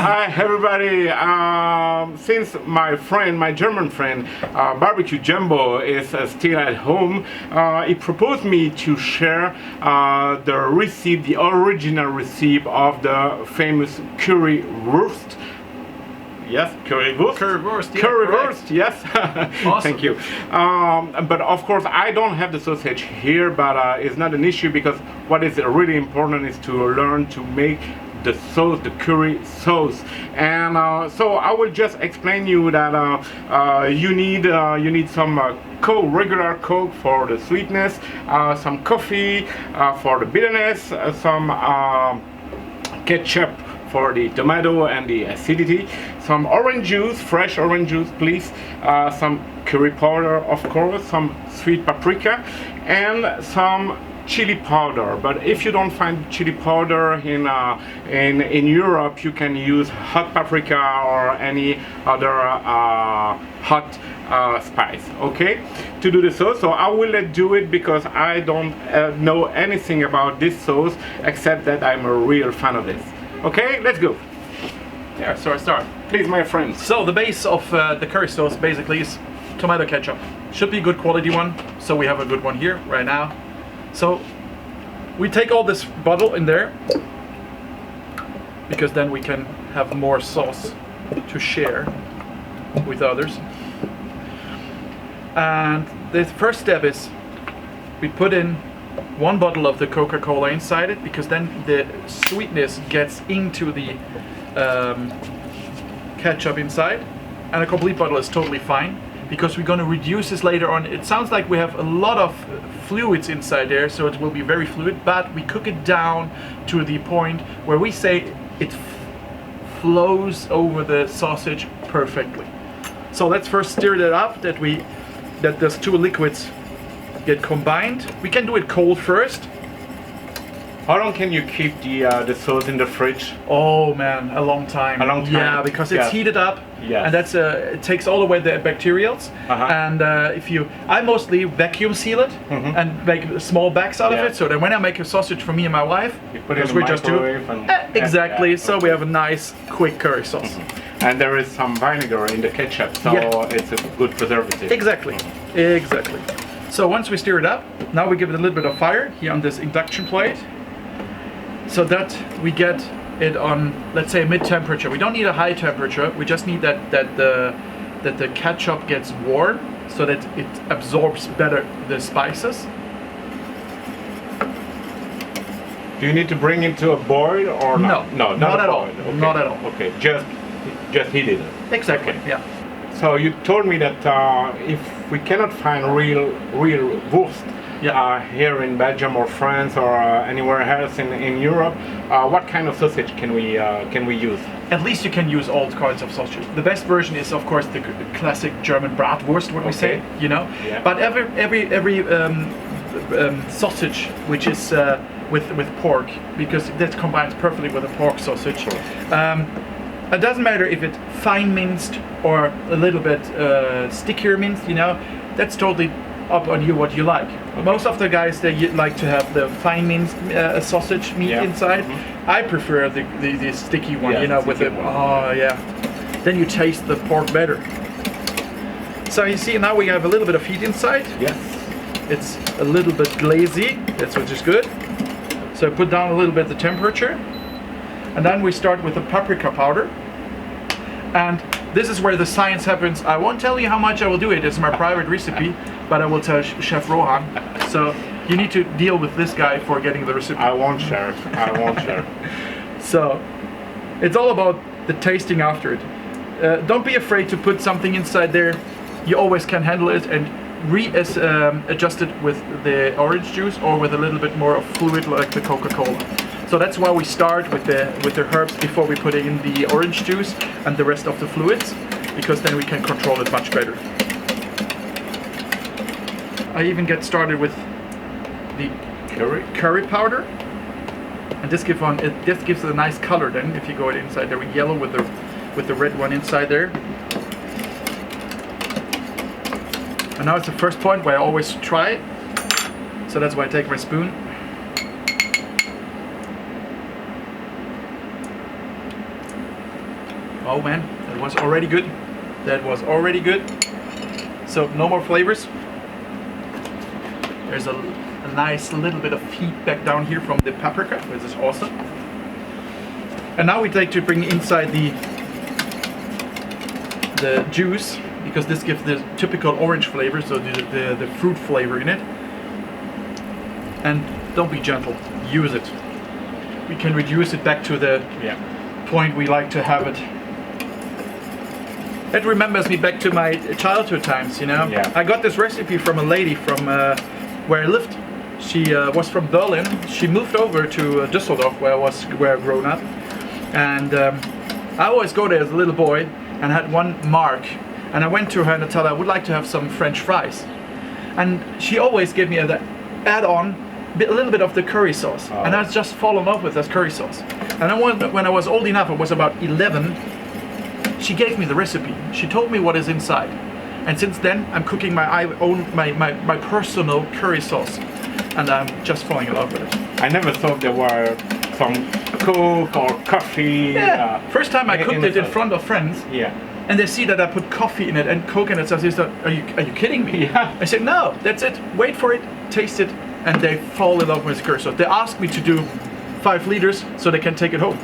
Hi everybody. Since my German friend, BBQ Jumbo is still at home, he proposed me to share the original recipe of the famous Currywurst. Yes, Currywurst. Currywurst, yeah, Currywurst, yes. Awesome. Thank you. But of course, I don't have the sausage here, but it's not an issue because what is really important is to learn to make the sauce, the curry sauce. And so I will just explain you that you need some regular Coke for the sweetness, some coffee for the bitterness, some ketchup for the tomato and the acidity, some orange juice, fresh orange juice please, some curry powder of course, some sweet paprika, and some chili powder. But if you don't find chili powder in Europe, you can use hot paprika or any other hot spice, okay, to do the sauce. So I will do it because I don't know anything about this sauce except that I'm a real fan of this. Okay, let's go. Yeah, so I start. Please, my friends. So the base of the curry sauce basically is tomato ketchup. Should be a good quality one, so we have a good one here right now. So we take all this bottle in there because then we can have more sauce to share with others. And the first step is we put in 1 bottle of the Coca-Cola inside it, because then the sweetness gets into the ketchup inside, and a complete bottle is totally fine because we're going to reduce this later on. It sounds like we have a lot of fluids inside there, so it will be very fluid, but we cook it down to the point where we say it flows over the sausage perfectly. So let's first stir that up, that those two liquids get combined. We can do it cold first. How long can you keep the sauce in the fridge? Oh man, a long time. A long time. Yeah, because it's heated up. Yes. And that's it takes all away the bacterials. And I mostly vacuum seal it and make small bags out of it. So that when I make a sausage for me and my wife, you put it in the microwave and exactly. yeah, So okay. we have a nice quick curry sauce. And there is some vinegar in the ketchup, so it's a good preservative. Exactly. Exactly. So once we stir it up, now we give it a little bit of fire here on this induction plate, so that we get it on, let's say, mid-temperature. We don't need a high temperature. We just need that the ketchup gets warm, so that it absorbs better the spices. Do you need to bring it to a boil or not? No, not at all. Okay. Not at all. Okay, just heat it. Exactly. Okay. Yeah. So you told me that if we cannot find real wurst here in Belgium or France or anywhere else in Europe, what kind of sausage can we use? At least you can use all kinds of sausages. The best version is, of course, the classic German bratwurst, what we say, you know. Yeah. But every sausage which is with pork, because that combines perfectly with a pork sausage. It doesn't matter if it's fine minced or a little bit stickier minced, you know. That's totally up on you what you like. Okay. Most of the guys, they like to have the fine minced sausage meat inside. I prefer the sticky one, you know, with the then you taste the pork better. So you see, now we have a little bit of heat inside. Yes. It's a little bit glazy, that's which is good. So I put down a little bit the temperature. And then we start with the paprika powder. And this is where the science happens. I won't tell you how much I will do it. It's my private recipe, but I will tell Chef Rohan. So you need to deal with this guy for getting the recipe. I won't share. I won't share. So it's all about the tasting after it. Don't be afraid to put something inside there. You always can handle it and adjust it with the orange juice or with a little bit more of fluid like the Coca-Cola. So that's why we start with the herbs before we put in the orange juice and the rest of the fluids, because then we can control it much better. I even get started with the curry powder, and this gives it a nice color. Then, if you go inside there with yellow with the red one inside there. And now it's the first point where I always try it. So that's why I take my spoon. Oh man, that was already good. That was already good. So no more flavors. There's a nice little bit of heat back down here from the paprika, which is awesome. And now we'd like to bring inside the juice, because this gives the typical orange flavor, so the fruit flavor in it. And don't be gentle, use it. We can reduce it back to the point we like to have it. It remembers me back to my childhood times, you know. Yeah. I got this recipe from a lady from where I lived. She was from Berlin. She moved over to Düsseldorf, where I grown up. And I always go there as a little boy, and had one mark. And I went to her and I told her I would like to have some French fries. And she always gave me an add-on, a little bit of the curry sauce. And I just fall in love with this curry sauce. And when I was old enough, I was about 11, she gave me the recipe. She told me what is inside. And since then, I'm cooking my personal curry sauce. And I'm just falling in love with it. I never thought there were some Coke or coffee. Yeah. First time I cooked it in front of friends. Yeah. And they see that I put coffee in it and Coke in it. So they said, are you kidding me? Yeah. I said, no, that's it. Wait for it, taste it. And they fall in love with curry sauce. They ask me to do 5 liters so they can take it home.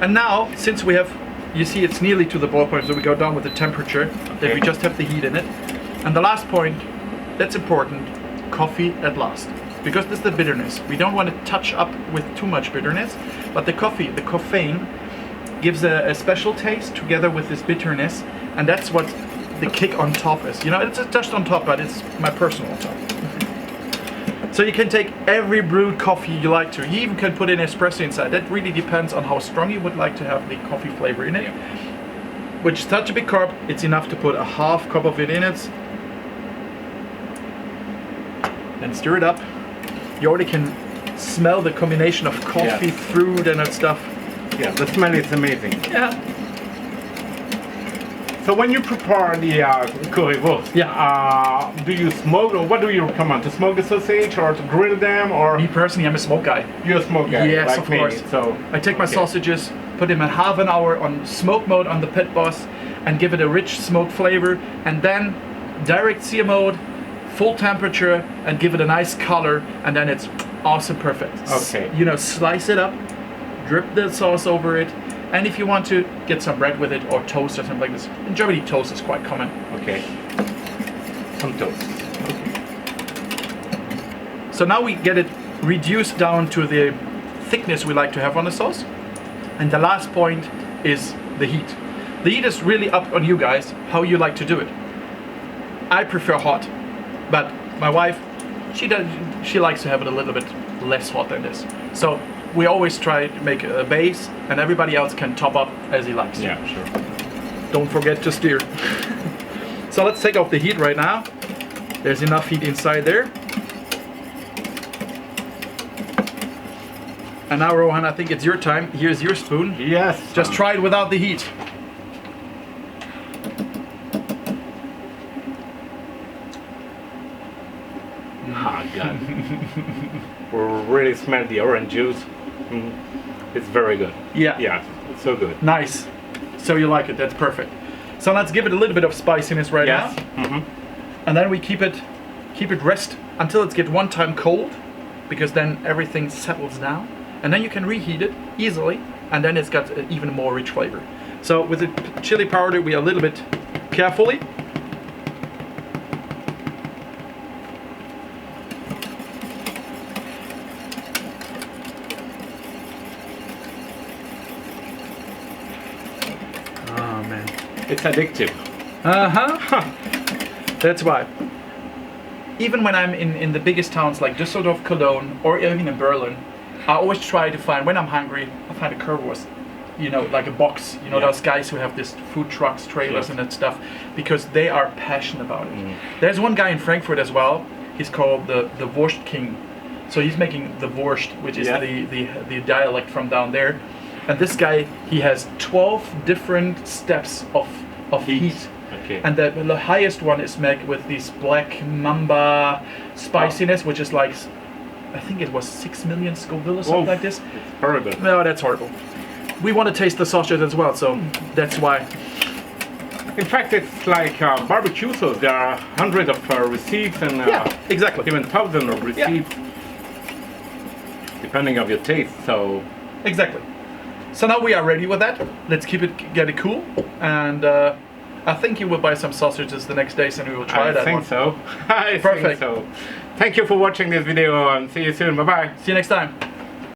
And now, since we have, you see it's nearly to the boil point, so we go down with the temperature, that we just have the heat in it. And the last point, that's important, coffee at last. Because this is the bitterness. We don't want to touch up with too much bitterness, but the coffee, the caffeine, gives a special taste together with this bitterness, and that's what the kick on top is. You know, it's just on top, but it's my personal top. So you can take every brewed coffee you like to. You even can put in espresso inside. That really depends on how strong you would like to have the coffee flavor in it. Which is such a big carb, it's enough to put a half cup of it in it. Then stir it up. You already can smell the combination of coffee, fruit, and that stuff. Yeah, the smell is amazing. Yeah. So when you prepare the currywurst, do you smoke, or what do you recommend? To smoke the sausage or to grill them, or? Me personally, I'm a smoke guy. You're a smoke guy, yes, like of me. course. So I take my sausages, put them in half an hour on smoke mode on the pit boss, and give it a rich smoke flavor, and then direct sear mode, full temperature, and give it a nice color, and then it's awesome, perfect. Okay. You know, slice it up, drip the sauce over it, and if you want to get some bread with it or toast or something like this. In Germany, toast is quite common. Okay. Some toast. So now we get it reduced down to the thickness we like to have on the sauce. And the last point is the heat. The heat is really up on you guys, how you like to do it. I prefer hot, but my wife, she likes to have it a little bit less hot than this. So we always try to make a base, and everybody else can top up as he likes. Yeah, sure. Don't forget to stir. So let's take off the heat right now. There's enough heat inside there. And now, Rohan, I think it's your time. Here's your spoon. Yes. Just try it without the heat. Oh, God. Really smell the orange juice. It's very good. Yeah. Yeah, it's so good. Nice. So you like it, that's perfect. So let's give it a little bit of spiciness right now. And then we keep it rest until it gets one time cold, because then everything settles down. And then you can reheat it easily, and then it's got even more rich flavor. So with the chili powder, we are a little bit carefully. Oh man. It's addictive. That's why. Even when I'm in the biggest towns like Düsseldorf, Cologne, or even in Berlin, I always try to find, when I'm hungry, I find a Currywurst. You know, like a box. You know, those guys who have this food trucks, trailers, and that stuff, because they are passionate about it. There's one guy in Frankfurt as well. He's called the Wurst King. So he's making the Wurst, which is the dialect from down there. And this guy, he has 12 different steps of heat. Okay. And the highest one is made with this black mamba spiciness, which is like, I think it was 6 million Scoville or something like this. It's horrible. No, that's horrible. We want to taste the sausage as well, so that's why. In fact, it's like barbecue sauce. There are hundreds of receipts and Yeah, exactly. even thousands of receipts, depending on your taste. So Exactly. So now we are ready with that. Let's get it cool, and I think you will buy some sausages the next days, and we will try that I think one. so. I think Perfect. so. Thank you for watching this video, and see you soon. Bye bye. See you next time.